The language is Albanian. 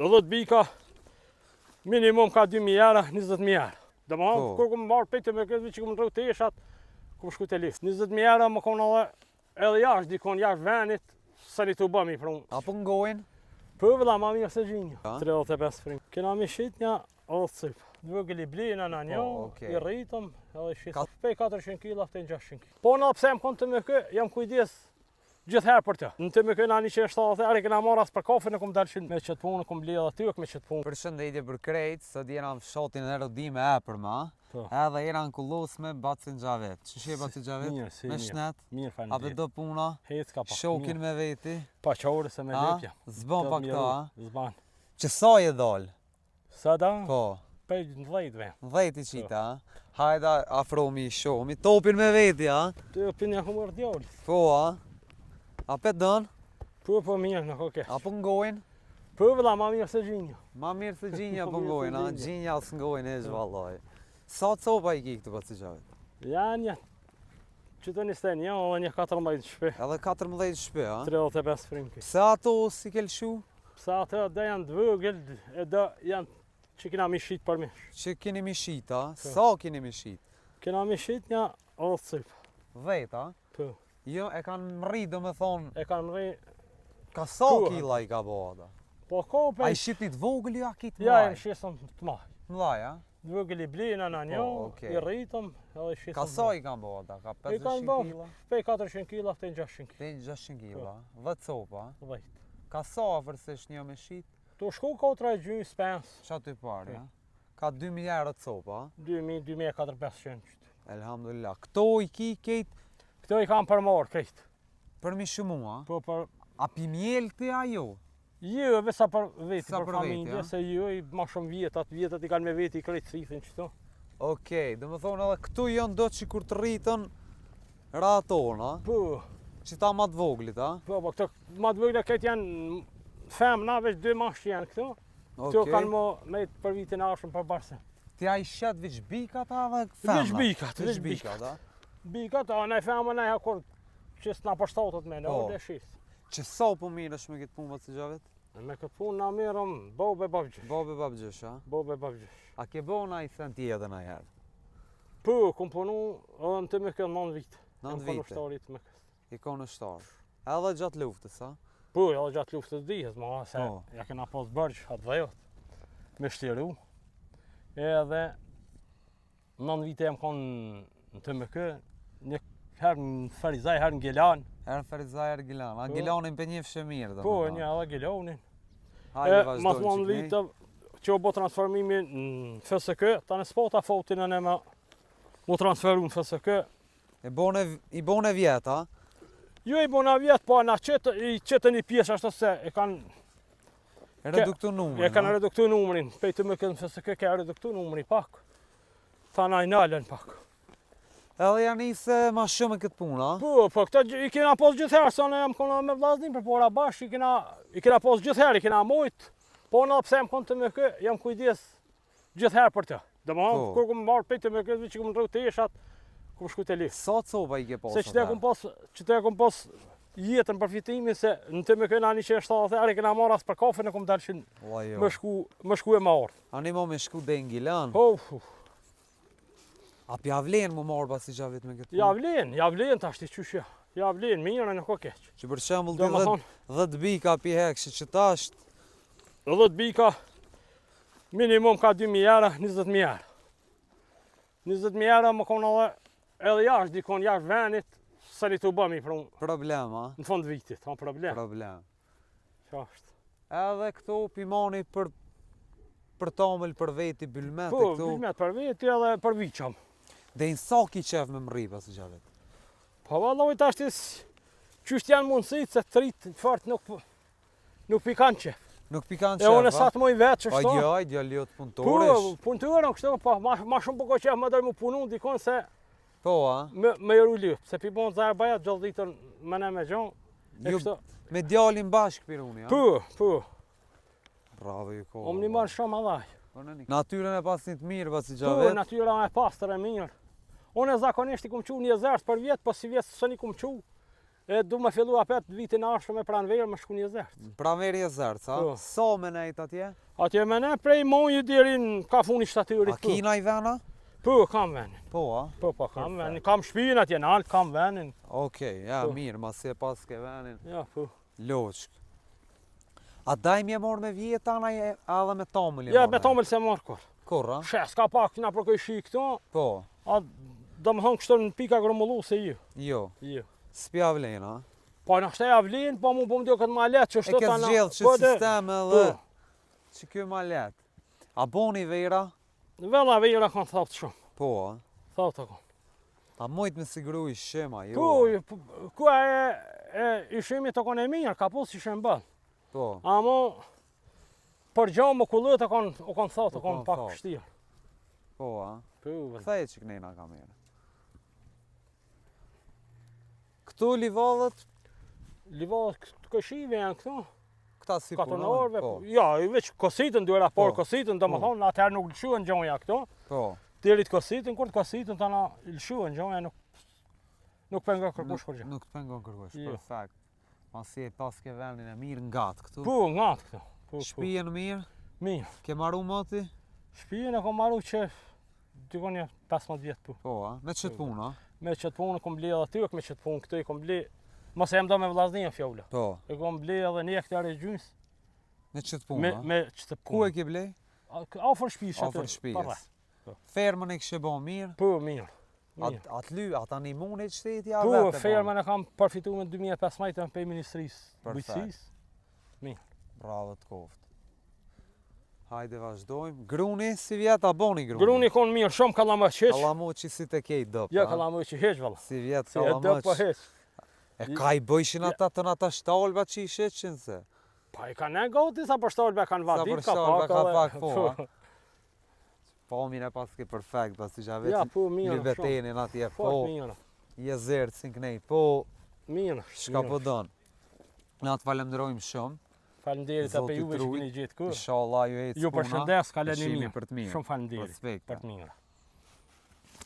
10 bika, minimum ka 2.000 euro, 20.000 euro. Dhe më hanë, kur këmë marrë pejtë me këtë që këmë rrë të eshat, këmë shku të lift. 20.000 euro më konë edhe jashtë, dikon jashtë venit, sa një të bëmi për unë. Apo ngojnë? Për vëlla ma mirë se gjinjë. 35 frim. Kena mi shit një 10 cyp. Dvëgëli blina në një, i rritëm, edhe shit. Pej 400 kg, aftë 600 kg. Po në pse më konë të me kë, jam kujdes gjithherë për të. Në të me këna 170 euro, këna marrë asë për kafe, në kom dalshin me qëtë punë, kom bledh aty, me qëtë punë. Përshëndetje për krejtë, sot jena në fshatin e rodime e për ma, edhe jena në kullos me Bacin Xhavet. Që shie Bacin Xhavet? Mirë, si me shnet? Mirë, fanë a do puna? Hecka pa. Shokin me veti? Pa qore se me lepja. Zban pa këta, a? Zban. Që sa je dal? Sa da? Po. Pej 10 ve. 10 i qita, a? Hajda afromi i shomi, topin me veti, a? Topin e humër djallit. Po, a? A pe dën? Po mirë, në koke. Apo ngojnë? Po vëlla ma mirë se gjinja. Ma mirë se gjinja po ngojnë, a? Gjinja së ngojnë e zhvalloj. Sa copa i ki këtë Bacin Xhavet? Janë që të njësten, janë edhe një 14 shpe. Edhe 14 shpe, a? 35 frimki. Pse ato si ke lëshu? Pse ato dhe janë dvëgël, edhe janë që kena mi shit për mish. Që keni mi shit, a? Sa keni mi shit? Kena mi shit një 10 cyp. 10, a? Po. Jo, e kanë mri, do me thonë... E kanë mri... Ka sa kila i ka bo ata? Po ko pe... A i shit një të vogël jo a ki të mlaj? Ja, e shesëm të mlaj. Mlaj, a? Dvëgël i blina në një, i rritëm, edhe shesëm... Ka sa i kanë bo ata? Ka 500 kila? Pej 400 kila, aftë 600 kila. 600 kila, 10 copa? 10. Ka sa afërsesh një me shit? Tu shku kotra gjys, pens. Qa ty pari, a? Ka 2.000 euro copa? 2.000, 2.400. Elhamdulillah. Këto i ki kejt? Këto i kam përmarë krejt. Për mi shumu, a? Po për... A pi mjel të a jo? Jo, vesa për veti, Sa për për veti, familje, a? se jo i ma shumë vjetat i kanë me veti i krejt thithin qëto. Okej, dhe me thonë edhe këtu janë do që kur të rritën raton, a? Po, Që ta ma të voglit, a? po, këto ma të vëgjla këtë janë femna, veç 2 mashtë janë këto. Këto kanë me për vitin ashëm për barse. Ti a i shet viç bikat a dhe femna? Viç bikat, Viç bikat, a? Bikat, a ne femna ne akur që s'na përshtatët me, në orë dhe shisë. Që sa po mirë është me këtë punë Bacin Xhavet? Me këtë punë na mirëm bobe babgjësh. Bobe babgjësh, a? Bobe babgjësh. A ke bo na i thënë tjetër na herë? Po, kom punu edhe në të me këtë 9 vite. 9 vite? I konë shtarë. Edhe gjatë luftës, a? Po, edhe gjatë luftës dihet, ma se ja kena pas bërgjë atë dhejot, me shtjeru. Edhe 9 vite jam konë në të me kë, një herë në Ferizaj, herë në Gjelan. Herë në Ferizaj, herë Gjelan. A Gjelanin për një fshë mirë, dhe po, një edhe Gjelanin. Hajde vazhdojnë që 9 vite që o bo transformimi në FSK, ta në spota fotin e ne mu transferu në FSK. I bone vjetë, a? Jo i bona vjetë, po na qëtën i pjesë ashtë se e kanë... Reduktu numërin, e kanë reduktu numërin, pejtë me këtë në FSK ka reduktu numërin pak. Tha na i nalën pak. Edhe janë isë ma shumë këtë punë, a? Po, këta i kena pos gjithherë, sa në jam kona me vllaznin për pora bashkë, i kena pos gjithherë, i kena mojt. Po në pse jam konë të me kë, jam kujdes gjithherë për të. Dhe më hanë, kur këmë marrë pejtë me këtë që këmë rrë të eshat, këmë shku të lift. Sa copa i ke posë? Se që të e kom pos jetën përfitimi, se në të me këna 170 euro, kena marrë asë për kafe, në kom dalshin më shku e marrë. Ani mo me shku dhe në Gjelan? A pja vlenë mu marrë Bacin Xhavet me këtë punë? Ja vlenë të ashti qyshja. Ja vlenë, mirë në ko keq. Që për shembull të 10 bika pi hekshë që ta është? 10 bika, minimum ka 2.000 euro, 20.000 euro. 20.000 euro më konë edhe jashtë, dikon jashtë venit, sa një të bëmi për unë. Problem, a? Në fund vitit, problem. Problem. Qa është? Edhe këto pimoni për tamëll për veti bylmet e këto? këto? Po, bylmet për veti edhe për viqam. Dhe në sa ki qef me mri Bacin Xhavet? Po, valloj të ashtis, qysht janë mundësit se të rritë fart nuk pikan qef. Nuk pikan qef, e unë sa të moj vetë që shto. Ajde, liot punëtoresh. Po, punëtorën kështu, po, ma shumë po ko qef më dojë mu punu, dikon se... Po, a? Me jëru lyp, se pi bon zarë bajat gjallë ditën me ne me gjonë. Me djalin bashkë piruni, a? Po. Bravo ju kohë. Om një marë shumë adhaj. Natyrën e pasin të mirë Bacin Xhavet? Po, natyrën e pastër e mirë. Unë zakonisht i kumë qu një zërës për vjetë, po si vjetë së një kumë qu. E du me fillu apet vitin arshëm me pranverë me shku një zërtë. Pranverë Jezertë, a? Po. Sa me nejt atje? Atje me ne prej mojë deri në kafuni shtatyrit. A kina i vena? Po, kam venin. Po, a? Po, kam venin. Kam shpinë atje në altë, kam venin. Okej, ja, mirë, ma si e pas ke venin. Ja, po. Loqk. A dajmë je morë me vjetana edhe me tomël? Ja, me tomël se marrë kur. Kur, a? Shes, ka pak na për këj shi këto. Po. A do më thonë kështë në pika gromullu se ju. Jo. Jo. S'pja vlen, a? Po në kështë e avlin, po mu bëm dio këtë ma letë që E ke zgjellë që sisteme dhe që kjo ma letë. A boni vera? Vela vejra kanë thotë shumë. Po, a? Thotë kanë. A mojtë me siguru i shema, jo? Ku e ishimi të kanë e mirë, ka posë që shemë bënë. Po. Amo, për gjo më kullët o kanë thotë, o kanë pak shtirë. Po, a? Po, Këthe e që kënejna kamere. Këtu livadhet? Livadhet këshive janë këto. Këta si Katonorve, po. ja, i veç kositën duhet a por Po. kositën, do më thonë, atëherë nuk lëshuën gjonja këto. Po. Derit kositën, kur të kositën të na lëshuën gjonja, nuk penga kërkush për gjë. Nuk të pengon kërkush, Jo. perfekt. Ma si e pas ke venin e mirë ngatë këtu. Po, ngatë këto. Shpijen mirë? Mirë. Ke maru moti? Shpijen e kom marru që dikon një 15 vjetë po. Po, a? Me qëtë punë, a? Me qëtë punë kom ble edhe tyk, me qëtë punë këtu i kom ble. Mos e më do me vllazni e fjolla. Po. E kom ble edhe një hektare gjys. Me qëtë punë, a? Me qëtë punë. Ku e ke blej? Afër shtëpisë aty. Afër shtëpisë. Po. Fermën e kështë bo mirë? Po, mirë. Ata një mune që shteti a Po, vete? fermën e kam përfitu me 2015 për Ministrisë Perfekt. Bujqësisë. Bravo të koftë. Hajde vazhdojmë. Gruni si vjetë, a boni gruni? Gruni konë mirë, shumë kallamoq heq. Kallamoqi si të kejt dëpë, Ja, kallamoq heq valla. Si vjetë Si e dëp po kallamoq. heq. E ka i bëjshin ata të nata shtalba që i sheqin se? Pa i kanë e goti, sa për shtalbe kanë Sa vadit, për ka shtalbe pak. ka edhe- pak, po, a? Po, mire pas ke perfekt, pas të gjavet Ja, po, mirë, shumë. Lybetenin atje, Po, po, mirë. Jezertë si nknej, po, Mirë. shka po donë. Na të falemderojmë shumë, Faleminderit edhe Zoti juve që Truj, keni gjetë kur. inshallah ju ecë Ju përshëndes, kaleni Shihemi mirë. për të mirë. Shumë faleminderit Respekt. për të mirë.